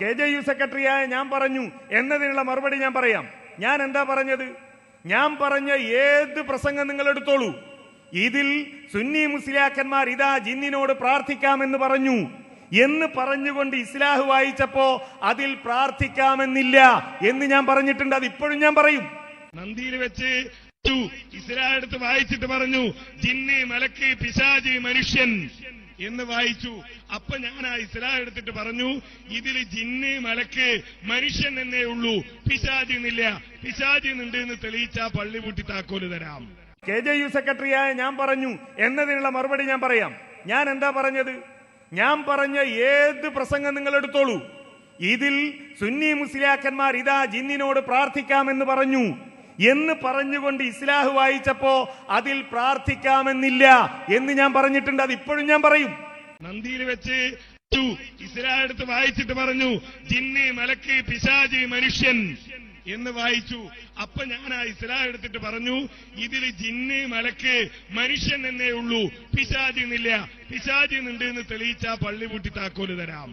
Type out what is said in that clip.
KJU സെക്രട്ടറിയായ ഞാൻ പറഞ്ഞു എന്നതിനുള്ള മറുപടി ഞാൻ പറയാം. ഞാൻ എന്താ പറഞ്ഞത്? ഞാൻ പറഞ്ഞ ഏത് പ്രസംഗം നിങ്ങൾ എടുത്തോളൂ. ഇതിൽ സുന്നി മുസ്ലിയാക്കന്മാർ ഇതാ ജിന്നിനോട് പ്രാർത്ഥിക്കാമെന്ന് പറഞ്ഞു എന്ന് പറഞ്ഞുകൊണ്ട് ഇസ്ലാഹ് വായിച്ചപ്പോ അതിൽ പ്രാർത്ഥിക്കാമെന്നില്ല എന്ന് ഞാൻ പറഞ്ഞിട്ടുണ്ട്. അത് ഇപ്പോഴും ഞാൻ പറയും. നന്ദിയിൽ വെച്ച് ഇസ്ലാഹ് എടുത്ത് വായിച്ചിട്ട് പറഞ്ഞു ജിന്ന് മലക്ക് പിശാച് മനുഷ്യൻ എന്ന് വായിച്ചു. അപ്പൊ ഞാൻ ആ ഇസ്ലാഹ് എടുത്തിട്ട് പറഞ്ഞു ഇതിൽ ജിന്ന് മലക്ക് മനുഷ്യൻ എന്നേ ഉള്ളൂ, പിശാച് എന്നില്ല. പിശാച് ഉണ്ട് എന്ന് തെളിയിച്ച പള്ളി പൂട്ടി താക്കോല് തരാം. KJU സെക്രട്ടറിയായ ഞാൻ പറഞ്ഞു എന്നതിനുള്ള മറുപടി ഞാൻ പറയാം. ഞാൻ എന്താ പറഞ്ഞത്? ഞാൻ പറഞ്ഞ ഏത് പ്രസംഗം നിങ്ങൾ എടുത്തോളൂ. ഇതിൽ സുന്നി മുസ്ലിയാക്കന്മാർ ഇതാ ജിന്നിനോട് പ്രാർത്ഥിക്കാമെന്ന് പറഞ്ഞു എന്ന് പറഞ്ഞുകൊണ്ട് ഇസ്ലാഹ് വായിച്ചപ്പോ അതിൽ പ്രാർത്ഥിക്കാമെന്നില്ല എന്ന് ഞാൻ പറഞ്ഞിട്ടുണ്ട്. അത് ഇപ്പോഴും ഞാൻ പറയും. നന്ദിയിൽ വെച്ച് ഇസ്ലാഹ് എടുത്ത് വായിച്ചിട്ട് പറഞ്ഞു ജിന്ന് മലക്ക് പിശാച് മനുഷ്യൻ എന്ന് വായിച്ചു. അപ്പൊ ഞാൻ ആ ഇസ്ലാഹ് എടുത്തിട്ട് പറഞ്ഞു ഇതിൽ ജിന്ന് മലക്ക് മനുഷ്യൻ എന്നേ ഉള്ളൂ, പിശാച് എന്നില്ല. പിശാച് ഉണ്ട് എന്ന് തെളിയിച്ച പള്ളി പൂട്ടി താക്കോല് തരാം.